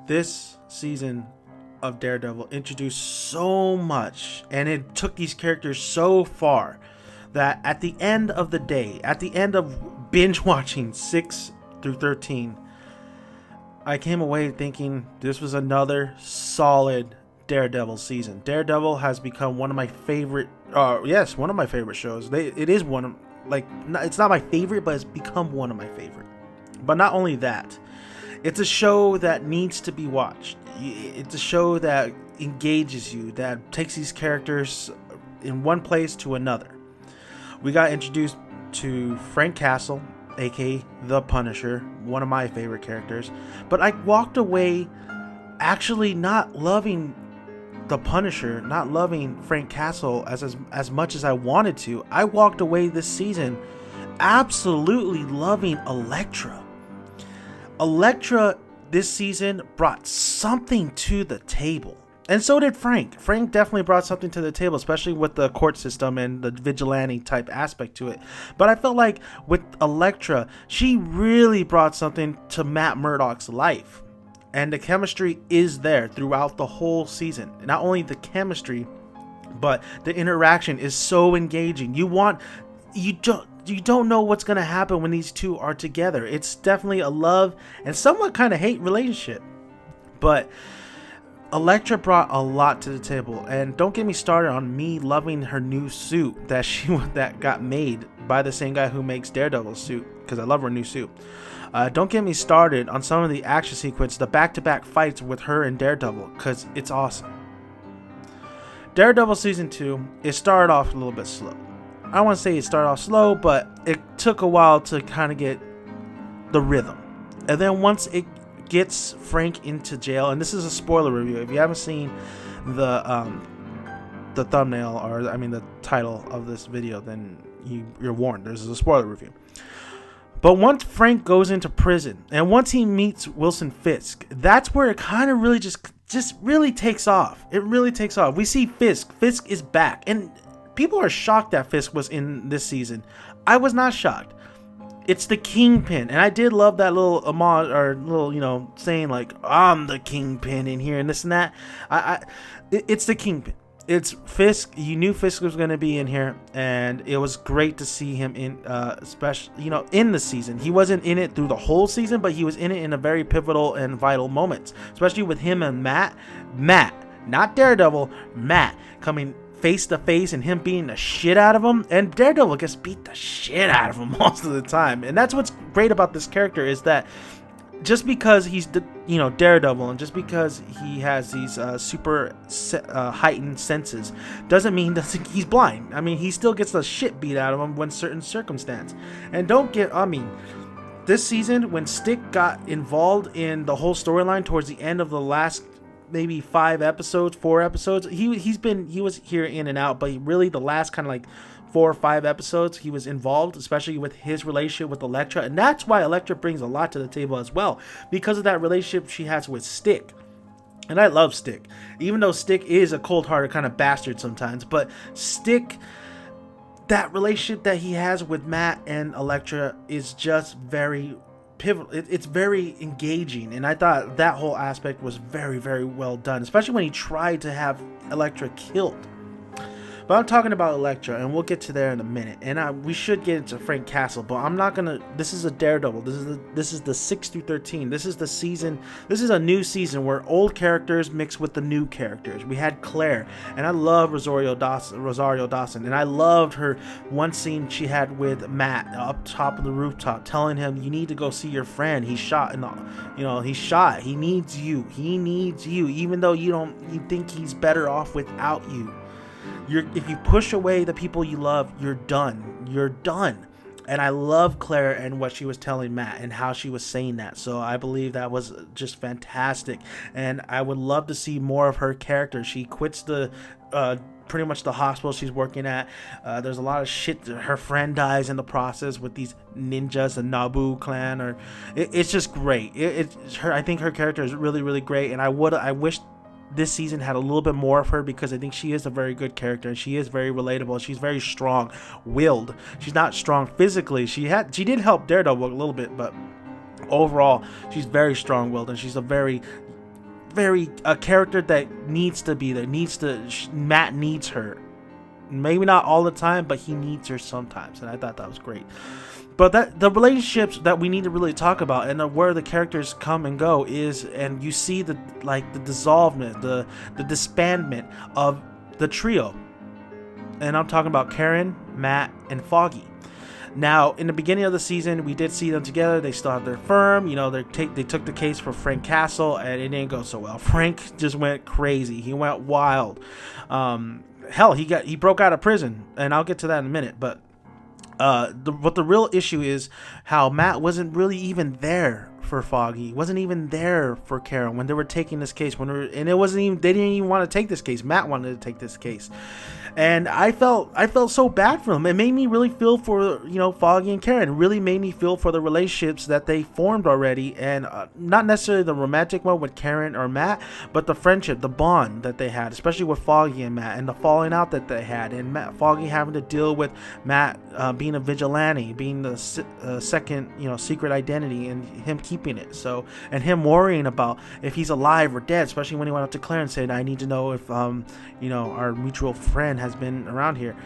This season of Daredevil introduced so much, and it took these characters so far that at the end of the day, at the end of binge watching 6 through 13, I came away thinking this was another solid Daredevil season. Daredevil has become one of my favorite, one of my favorite shows. It is one of, it's not my favorite, but it's become one of my favorite. But not only that, it's a show that needs to be watched. It's a show that engages you, that takes these characters in one place to another. We got introduced to Frank Castle, aka the Punisher, one of my favorite characters. But I walked away actually not loving the Punisher, not loving Frank Castle as much as I wanted to. I walked away this season absolutely loving Elektra. Elektra this season brought something to the table. And so did Frank. Frank definitely brought something to the table, especially with the court system and the vigilante type aspect to it. But I felt like with Elektra, she really brought something to Matt Murdock's life. And the chemistry is there throughout the whole season. Not only the chemistry, but the interaction is so engaging. You don't know what's going to happen when these two are together. It's definitely a love and somewhat kind of hate relationship. But Elektra brought a lot to the table, and don't get me started on me loving her new suit that got made by the same guy who makes Daredevil's suit, because I love her new suit. Don't get me started on some of the action sequence, the back-to-back fights with her and Daredevil, because it's awesome. Daredevil Season 2, it started off a little bit slow. I don't want to say it started off slow, but it took a while to kind of get the rhythm. And then once it gets Frank into jail, and this is a spoiler review. If you haven't seen the thumbnail, or the title of this video, then you're warned. This is a spoiler review. But once Frank goes into prison, and once he meets Wilson Fisk, that's where it kind of really just really takes off. It really takes off. We see Fisk. Fisk is back, and people are shocked that Fisk was in this season. I was not shocked. It's the Kingpin, and I did love that little homage, or little, saying like, I'm the Kingpin in here and this and that. It's the Kingpin. It's Fisk. You knew Fisk was going to be in here, and it was great to see him in, in the season. He wasn't in it through the whole season, but he was in it in a very pivotal and vital moments, especially with him and Matt, not Daredevil, Matt coming face to face and him beating the shit out of him, and Daredevil gets beat the shit out of him most of the time. And that's what's great about this character, is that just because he's Daredevil, and just because he has these super heightened senses, doesn't mean that he's blind. He still gets the shit beat out of him when certain circumstance. And this season, when Stick got involved in the whole storyline towards the end of the last maybe 4 episodes, he was here in and out, but really the last kind of like 4 or 5 episodes he was involved, especially with his relationship with Elektra. And that's why Elektra brings a lot to the table as well, because of that relationship she has with Stick. And I love Stick, even though Stick is a cold-hearted kind of bastard sometimes. But Stick, that relationship that he has with Matt and Elektra is just very pivotal. It's very engaging, and I thought that whole aspect was very, very well done, especially when he tried to have Elektra killed. But I'm talking about Elektra, and we'll get to there in a minute. And we should get into Frank Castle, but I'm not gonna. This is a Daredevil. This is the 6 through 13. This is the season. This is a new season where old characters mix with the new characters. We had Claire, and I love Rosario Dawson, and I loved her one scene she had with Matt up top of the rooftop, telling him, "You need to go see your friend. He's shot, he's shot. He needs you. He needs you. Even though you think he's better off without you." If you push away the people you love, you're done. You're done. And I love Claire and what she was telling Matt and how she was saying that. So I believe that was just fantastic. And I would love to see more of her character. She quits pretty much the hospital she's working at. There's a lot of shit. Her friend dies in the process with these ninjas, the Nabu clan. It's just great. I think her character is really, really great. And I wish this season had a little bit more of her, because I think she is a very good character, and she is very relatable. She's very strong-willed. She's not strong physically. She did help Daredevil a little bit, but overall she's very strong-willed, and she's a very very a character that needs to be there. Matt needs her. Maybe not all the time, but he needs her sometimes, and I thought that was great. But the relationships that we need to really talk about, and where the characters come and go is, and you see the dissolvement, the disbandment of the trio, and I'm talking about Karen, Matt, and Foggy. Now, in the beginning of the season, we did see them together. They still have their firm. They took the case for Frank Castle, and it didn't go so well. Frank just went crazy. He went wild. Hell, he broke out of prison, and I'll get to that in a minute. But the real issue is how Matt wasn't really even there for Foggy, wasn't even there for Karen when they were taking this case. And it wasn't even, they didn't even want to take this case. Matt wanted to take this case. And I felt so bad for them. It made me really feel for, Foggy and Karen. It really made me feel for the relationships that they formed already. And not necessarily the romantic one with Karen or Matt, but the friendship, the bond that they had, especially with Foggy and Matt, and the falling out that they had. And Foggy having to deal with Matt being a vigilante, being the second, secret identity, and him keeping it. So, and him worrying about if he's alive or dead, especially when he went up to Claire and said, I need to know if, our mutual friend has been around here.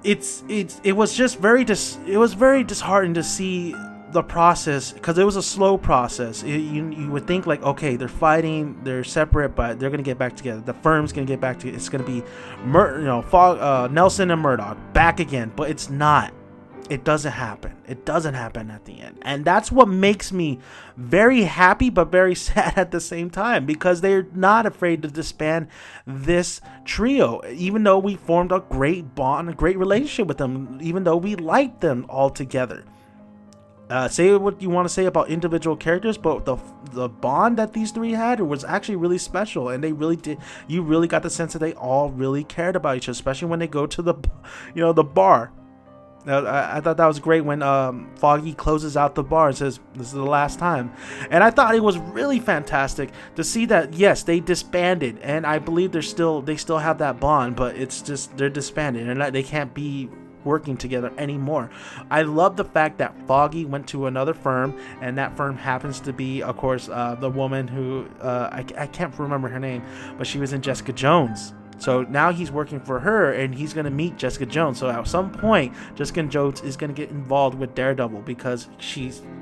It was just very disheartening to see the process, because it was a slow process. You would think like, okay, they're fighting, they're separate, but they're gonna get back together. The firm's gonna get back together. It's gonna be Nelson and Murdoch back again, but it's not. It doesn't happen. It doesn't happen at the end. And that's what makes me very happy but very sad at the same time, because they're not afraid to disband this trio, even though we formed a great bond, a great relationship with them, even though we liked them all together. Say what you want to say about individual characters, but the bond that these three had was actually really special, and they really did. You really got the sense that they all really cared about each other, especially when they go to the bar. I thought that was great when Foggy closes out the bar and says, this is the last time. And I thought it was really fantastic to see that, yes, they disbanded, and I believe they still have that bond, but it's just they're disbanded and they can't be working together anymore. I love the fact that Foggy went to another firm, and that firm happens to be, of course, the woman who I can't remember her name, but she was in Jessica Jones. So now he's working for her, and he's going to meet Jessica Jones. So at some point, Jessica Jones is going to get involved with Daredevil, because Jessica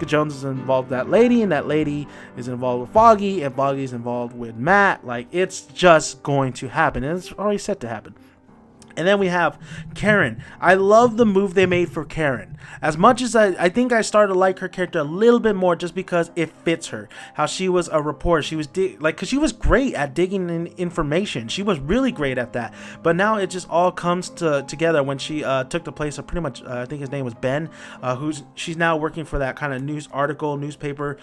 Jones is involved with that lady, and that lady is involved with Foggy, and Foggy is involved with Matt. Like, it's just going to happen, and it's already set to happen. And then we have Karen. I love the move they made for Karen. As much as I think I started to like her character a little bit more, just because it fits her. How she was a reporter. She was because she was great at digging in information. She was really great at that. But now it just all comes together when she took the place of pretty much, I think his name was Ben, she's now working for that kind of newspaper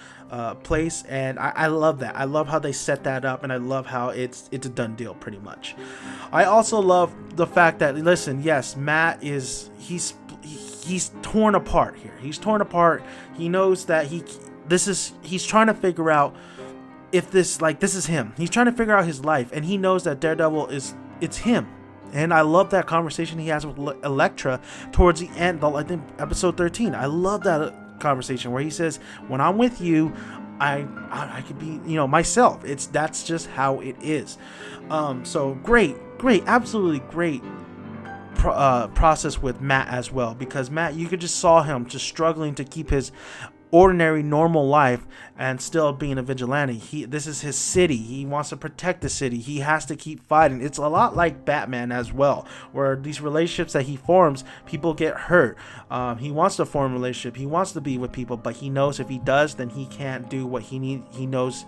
place. And I love that. I love how they set that up, and I love how it's a done deal pretty much. I also love the fact that, listen, yes, Matt he's torn apart here. He's torn apart. He knows that he's trying to figure out if this is him. He's trying to figure out his life, and he knows that Daredevil it's him. And I love that conversation he has with Elektra towards the end, I think episode 13. I love that conversation where he says, when I'm with you, I could be, myself. That's just how it is. So great, absolutely great process with Matt as well, because Matt, you could just saw him just struggling to keep his ordinary normal life and still being a vigilante. This is his city. He wants to protect the city. He has to keep fighting. It's a lot like Batman as well, where these relationships that he forms, people get hurt. He wants to form a relationship. He wants to be with people, but he knows if he does, then he can't do what he needs. He knows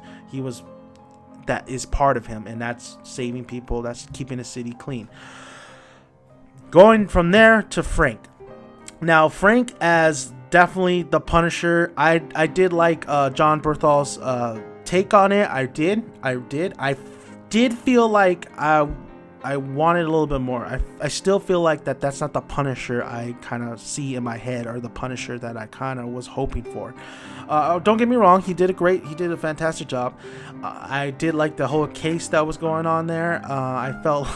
that is part of him, and that's saving people. That's keeping the city clean. Going from there to Frank. Now, Frank as definitely the Punisher. I did like John Berthal's take on it. I did feel like I wanted a little bit more. I still feel like that's not the Punisher I kind of see in my head, or the Punisher that I kind of was hoping for. Don't get me wrong, he did a fantastic job. I did like the whole case that was going on there. I felt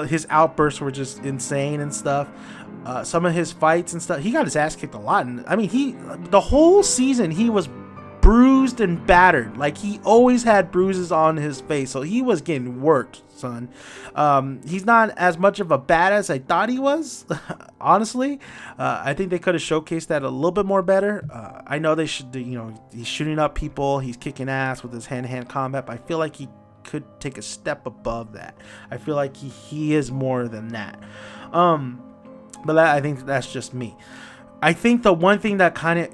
his outbursts were just insane and stuff. Some of his fights and stuff, he got his ass kicked a lot. And I mean, the whole season he was bruised and battered. Like, he always had bruises on his face, so he was getting worked, son. He's not as much of a badass as I thought he was. Honestly, I think they could have showcased that a little bit more better. I know they should, he's shooting up people, he's kicking ass with his hand-to-hand combat, but I feel like he could take a step above that. I feel like he is more than that. But I think that's just me. I think the one thing that kind of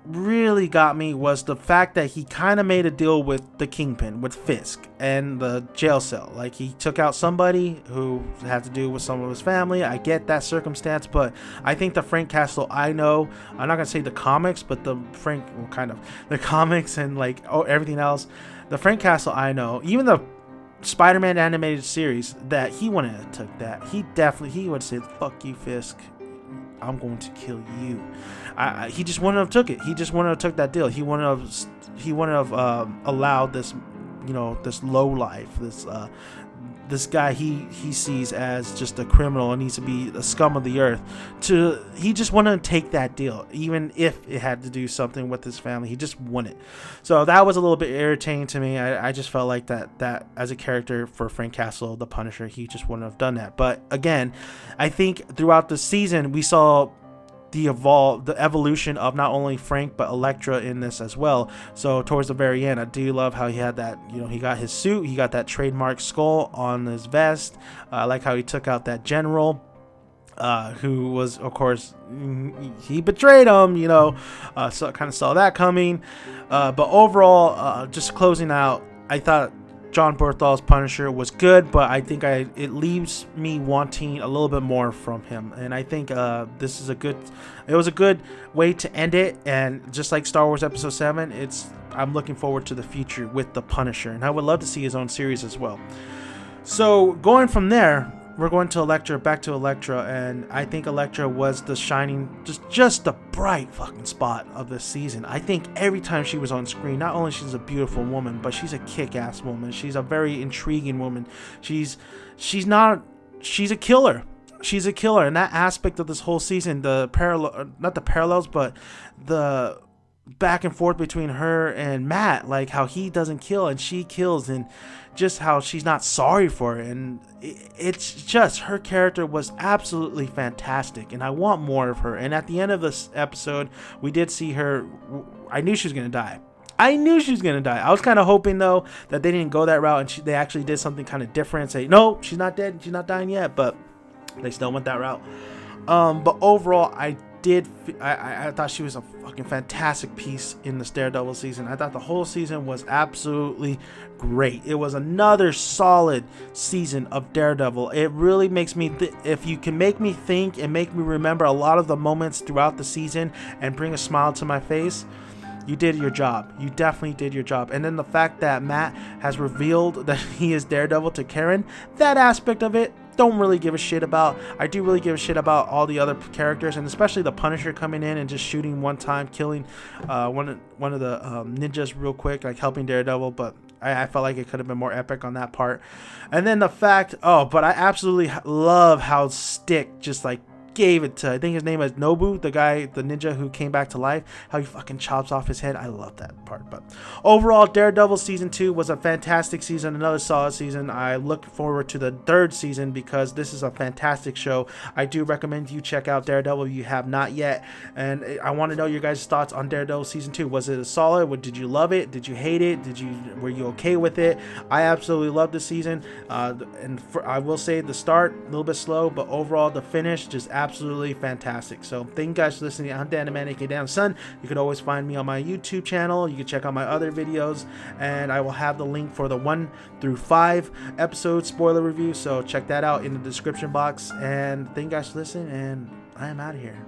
really got me was the fact that he kind of made a deal with the Kingpin, with Fisk, and the jail cell. Like, he took out somebody who had to do with some of his family. I get that circumstance, but I think the Frank Castle I know, I'm not gonna say the comics, but the comics and like everything else, the Frank Castle I know, even the Spider-Man animated series, that he wouldn't have took that. He would have said, "Fuck you, Fisk. I'm going to kill you." He just wouldn't have took it. He just wouldn't have took that deal. He wouldn't have allowed this, this low life, this guy he sees as just a criminal and needs to be the scum of the earth. He just wouldn't take that deal, even if it had to do something with his family. He just wouldn't. So that was a little bit irritating to me. I just felt like that as a character for Frank Castle, the Punisher, he just wouldn't have done that. But again, I think throughout the season we saw the evolution of not only Frank but Elektra in this as well. So towards the very end, I do love how he had that, he got his suit, he got that trademark skull on his vest. I like how he took out that general, who was, of course, he betrayed him, so I kind of saw that coming. But overall, just closing out, I thought John Berthal's Punisher was good, but I think it leaves me wanting a little bit more from him, and I think this is it was a good way to end it. And just like Star Wars Episode 7, I'm looking forward to the future with the Punisher, and I would love to see his own series as well. So going from there, we're going to back to Elektra, and I think Elektra was the shining, just the bright fucking spot of this season. I think every time she was on screen, not only she's a beautiful woman, but she's a kick-ass woman. She's a very intriguing woman. She's a killer. She's a killer, and that aspect of this whole season, not the parallels, but the back and forth between her and Matt, like how he doesn't kill and she kills, and just how she's not sorry for it. And it's just, her character was absolutely fantastic, and I want more of her. And at the end of this episode, we did see her. I knew she was gonna die. I was kind of hoping, though, that they didn't go that route and they actually did something kind of different, say, no, she's not dead, she's not dying yet, but they still went that route. But overall, I thought she was a fucking fantastic piece in this Daredevil season. I thought the whole season was absolutely great. It was another solid season of Daredevil. It really makes me, if you can make me think and make me remember a lot of the moments throughout the season and bring a smile to my face, you did your job. You definitely did your job. And then the fact that Matt has revealed that he is Daredevil to Karen, that aspect of it, don't really give a shit about. I do really give a shit about all the other characters, and especially the Punisher coming in and just shooting one time, killing one of the ninjas real quick, like helping Daredevil. But I felt like it could have been more epic on that part. And then the fact, but I absolutely love how Stick just like gave it to, I think his name is Nobu, the ninja who came back to life, how he fucking chops off his head. I love that part. But overall, Daredevil season 2 was a fantastic season, another solid season. I look forward to the third season because this is a fantastic show. I do recommend you check out Daredevil if you have not yet, and I want to know your guys' thoughts on Daredevil season 2. Was it a solid? Did you love it? Did you hate it? Were you okay with it? I absolutely loved the season, I will say the start a little bit slow, but overall the finish just absolutely fantastic. So thank you guys for listening. I'm Dan the Man, aka Dan Son. You can always find me on my YouTube channel. You can check out my other videos, and I will have the link for the 1 through 5 episode spoiler review, so check that out in the description box. And thank you guys for listening, and I am out of here.